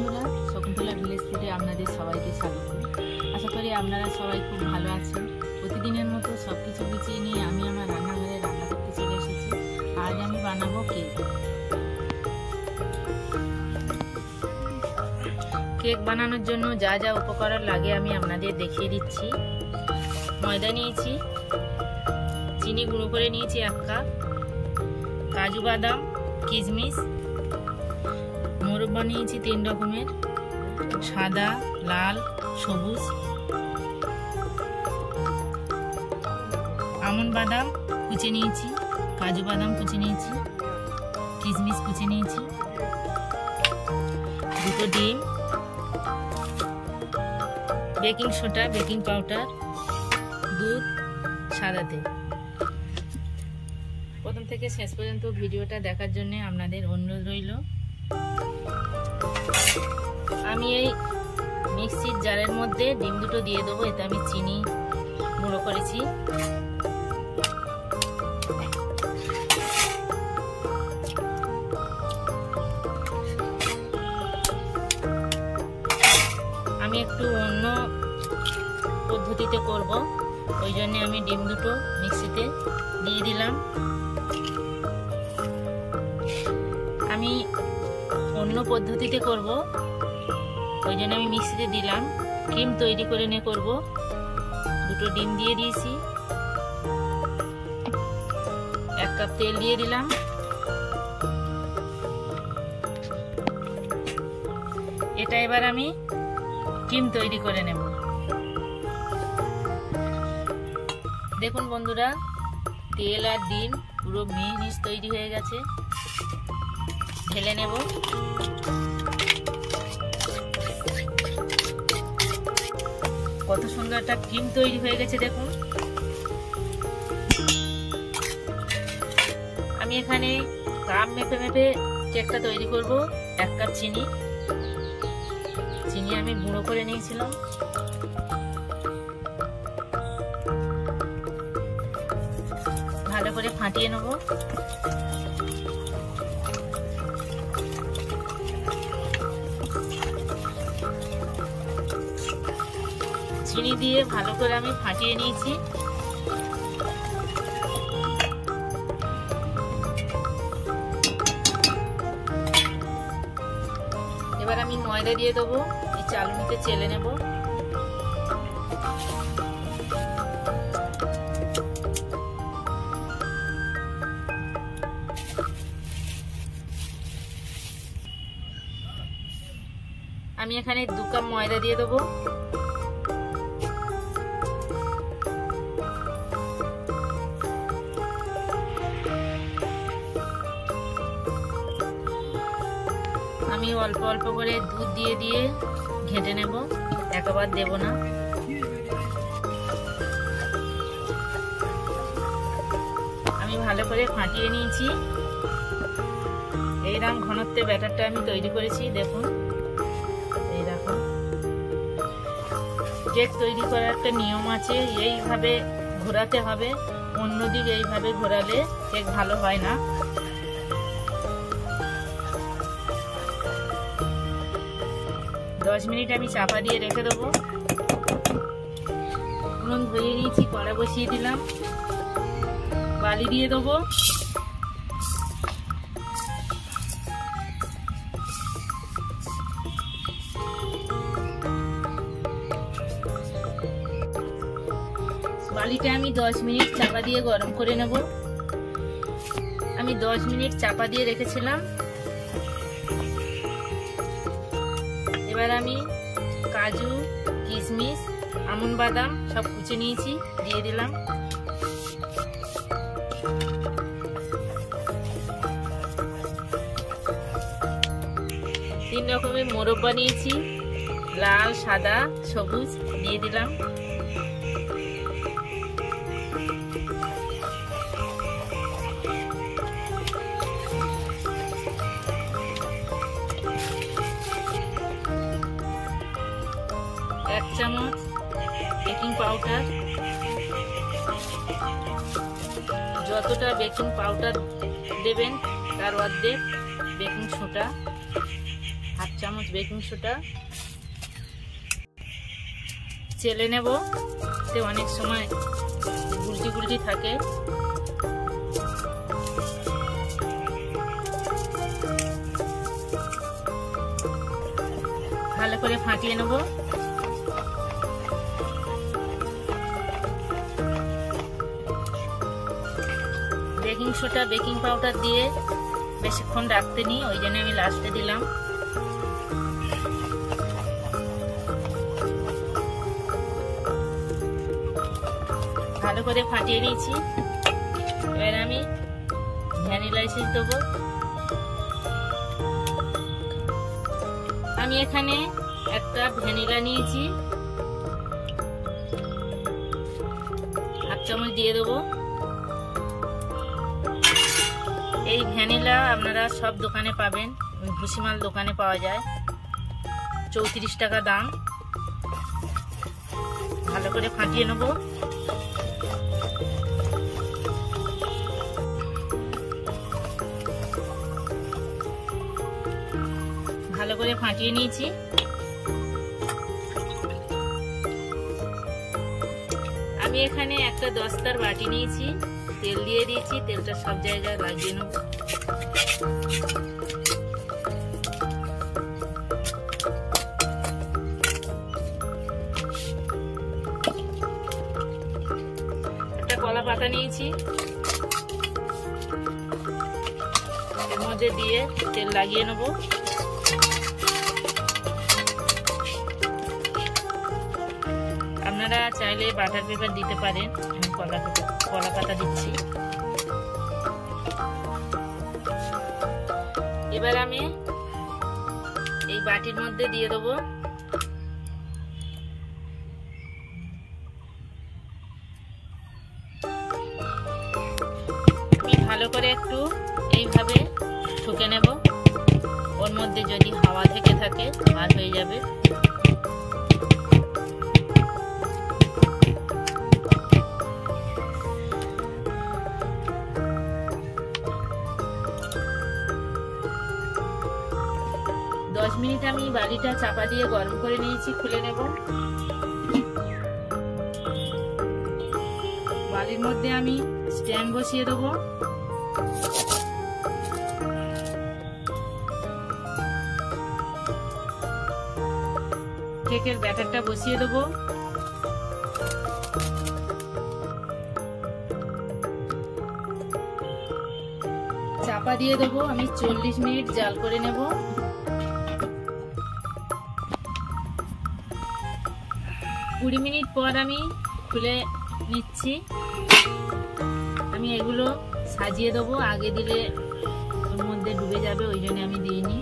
বন্ধুরা, শকুন্তলা ভিলেজ ফুডে আপনাদের সবাইকে স্বাগত। আশা করি আপনারা সবাই খুব ভালো আছেন। প্রতিদিনের মতো সব কিছু গুছিয়ে নিয়ে আমি আমার রান্নাঘরে রান্না করতে চলে এসেছি। আজ আমি বানাবো কেক। কেক বানানোর জন্য যা যা উপকরণ লাগে আমি আপনাদের দেখিয়ে দিচ্ছি। ময়দা নিয়েছি, চিনি গুঁড়ো করে নিয়েছি 1 কাপ, কাজু বাদাম, কিশমিশ, মোরব্বা নিয়েছি 3 রকমের, সাদা, লাল, সবুজ, আমন্ড বাদাম কুচি নিয়েছি, কাজু বাদাম কুচি নিয়েছি, কিশমিশ কুচি নিয়েছি, 2টো ডিম, বেকিং সোডা, বেকিং পাউডার, দুধ, সাদা তেল। প্রথম থেকে শেষ পর্যন্ত ভিডিওটা দেখার জন্য আপনাদের অনুরোধ রইল। আমি এই মিক্সির জারের মধ্যে ডিম 2টো দিয়ে দেবো। এতে আমি চিনি গুঁড়ো করেছি। আমি একটু অন্য পদ্ধতিতে করব, ওই জন্য আমি ডিম 2টো মিক্সিতে দিয়ে দিলাম। আমি অন্য পদ্ধতিতে করব, ওই জন্য আমি মিক্সিতে দিলাম। ক্রিম তৈরি করে নিয়ে করব। 2টো ডিম দিয়ে দিয়েছি, 1 কাপ তেল দিয়ে দিলাম। এটা এবার আমি ক্রিম তৈরি করে নেব। দেখুন বন্ধুরা, তেল আর ডিম পুরো মিহিমিহি তৈরি হয়ে গেছে। ঢেলে নেব। কত সুন্দর একটা ক্রিম তৈরি হয়ে গেছে দেখুন। আমি এখানে কাপ মেপে মেপে কেকটা তৈরি করব। 1 কাপ চিনি আমি গুঁড়ো করে নিয়েছিলাম। ভালো করে ফাটিয়ে নেব। চিনি দিয়ে ভালো করে আমি ফাটিয়ে নিয়েছি। এবার আমি ময়দা দিয়ে দেবো। এই চালনিতে চেলে নেব। আমি এখানে 2 কাপ ময়দা দিয়ে দেবো। আমি অল্প অল্প করে দুধ দিয়ে দিয়ে ঘেটে নেব, একবার দেব না। আমি ভালো করে ফাটিয়ে নিয়েছি। এইরকম ঘনত্বে ব্যাটারটা আমি তৈরি করেছি। দেখুন, এইরকম। কেক তৈরি করার একটা নিয়ম আছে, এইভাবে ঘোরাতে হবে। অন্যদিকে এইভাবে ঘোরালে কেক ভালো হয় না। দশ মিনিট আমি চাপা দিয়ে রেখে দেবো। উনুন ধরিয়ে নিয়েছি, কড়া বসিয়ে দিলাম, বালি দিয়ে দেবো। বালিটা আমি 10 মিনিট চাপা দিয়ে গরম করে নেব। আমি 10 মিনিট চাপা দিয়ে রেখেছিলাম। এবার আমি কাজু, কিশমিশ, আমন্ড বাদাম সব কুচে নিয়েছি, দিয়ে দিলাম। তিন রকমের মোরব্বা নিয়েছি, লাল, সাদা, সবুজ, দিয়ে দিলাম। এক চামচ বেকিং পাউডার। যতটা বেকিং পাউডার দেবেন তার অর্ধেক বেকিং সোডা, 1/2 চামচ বেকিং সোডা চেলে নেব, তে অনেক সময় গুলটি গুলটি থাকে। ভালো করে ফাটিয়ে নেব। বেকিং সোডা বেকিং পাউডার দিয়ে বেশিক্ষণ রাখতে নি, ওই জন্য আমি লাস্টে দিলাম। ভালো করে ফাটিয়ে নিয়েছি। এবার আমি ভ্যানিলা এসেন্স দেবো। আমি এখানে একটা ভ্যানিলা নিয়েছি, হাফ চামচ দিয়ে দেবো। এই ভ্যানিলা আপনারা সব দোকানে পাবেন, ভুসিমাল দোকানে পাওয়া যায়, 34 টাকা দাম। ভালো করে ফাটিয়ে নেব। ভালো করে ফাটিয়ে নিয়েছি। আমি এখানে একটা দস্তার বাটি নিয়েছি, তেল দিয়ে দিয়েছি, তেলটা সব জায়গায় লাগিয়ে নেব। একটা কলা পাতা নিয়েছি, এর মধ্যে দিয়ে তেল লাগিয়ে নেব। আপনারা চাইলে বাটার পেপার দিতে পারেন, আমি কলা পাতা দিচ্ছি। এবার আমি এই বাটির মধ্যে দিয়ে দেবো। আমি ভালো করে একটু এইভাবে ঠুকে নেব, ওর মধ্যে যদি হাওয়া থেকে থাকে বার হয়ে যাবে। মিনিট আমি বালিটা চাপা দিয়ে গরম করে নিয়েছি, খুলে নেব। বালির মধ্যে আমি স্ট্যান্ড বসিয়ে দেবো। কেকের ব্যাটারটা বসিয়ে দেবো। চাপা দিয়ে দেবো, আমি 40 মিনিট জাল করে নেব। 20 মিনিট পর আমি খুলে নিচ্ছি। আমি এগুলো সাজিয়ে দেবো, আগে দিলে ওর মধ্যে ডুবে যাবে, ওই জন্য আমি দিইনি।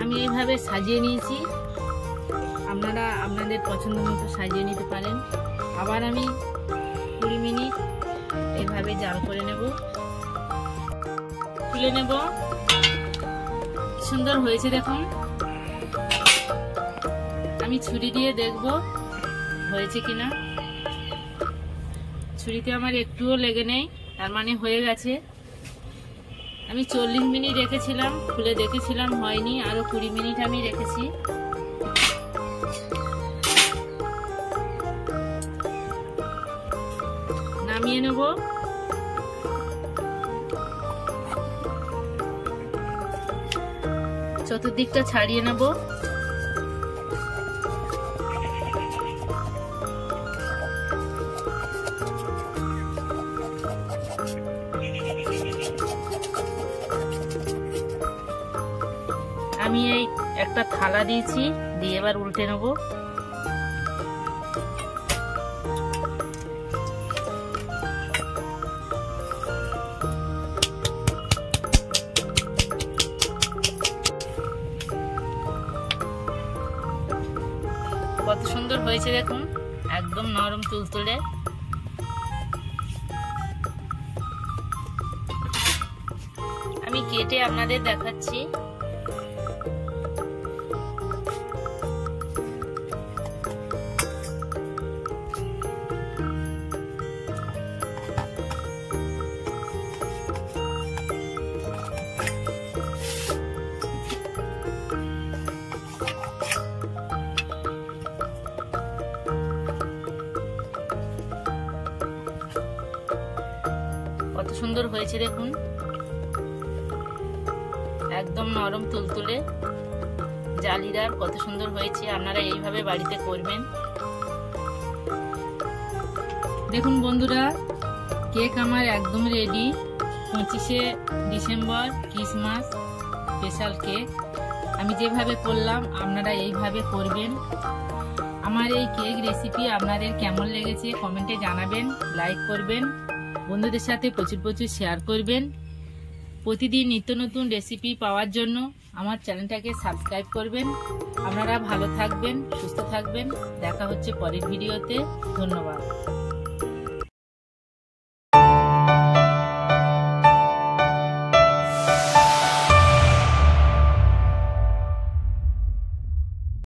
আমি এইভাবে সাজিয়ে নিয়েছি, আপনারা আপনাদের পছন্দ মতো সাজিয়ে নিতে পারেন। আবার আমি 20 মিনিট এইভাবে জাল করে নেব। তুলে নেব। সুন্দর হয়েছে দেখুন। আমি ছুরি দিয়ে দেখব হয়েছে কিনা। ছুরিতে আমার একটুও লেগে নেই, তার মানে হয়ে গেছে। আমি 40 মিনিট রেখেছিলাম, খুলে দেখেছিলাম হয়নি, আরো 20 মিনিট আমি রেখেছি। নামিয়ে নেব। চতুর্দিকটা ছাড়িয়ে নেব। আমি এই একটা থালা দিয়েছি, দিয়ে এবার উল্টে নেব। কত সুন্দর হয়েছে দেখুন, একদম নরম তুলতুলে। আমি কেটে আপনাদের দেখাচ্ছি। কত সুন্দর হয়েছে দেখুন, একদম নরম তুলতুলে জালিদার, কত সুন্দর হয়েছে। আপনারা এইভাবে বাড়িতে করবেন। দেখুন বন্ধুরা, কেক আমার একদম রেডি। 25শে ডিসেম্বর ক্রিসমাস স্পেশাল কেক আমি যেভাবে করলাম আপনারা এইভাবে করবেন। আমার এই কেক রেসিপি আপনাদের কেমন লেগেছে কমেন্টে জানাবেন, লাইক করবেন, বন্ধুদের সাথে প্রচুর প্রচুর শেয়ার করবেন। প্রতিদিন নিত্য নতুন রেসিপি পাওয়ার জন্য আমার চ্যানেলটাকে সাবস্ক্রাইব করবেন। আপনারা ভালো থাকবেন, সুস্থ থাকবেন। দেখা হচ্ছে পরের ভিডিওতে। ধন্যবাদ।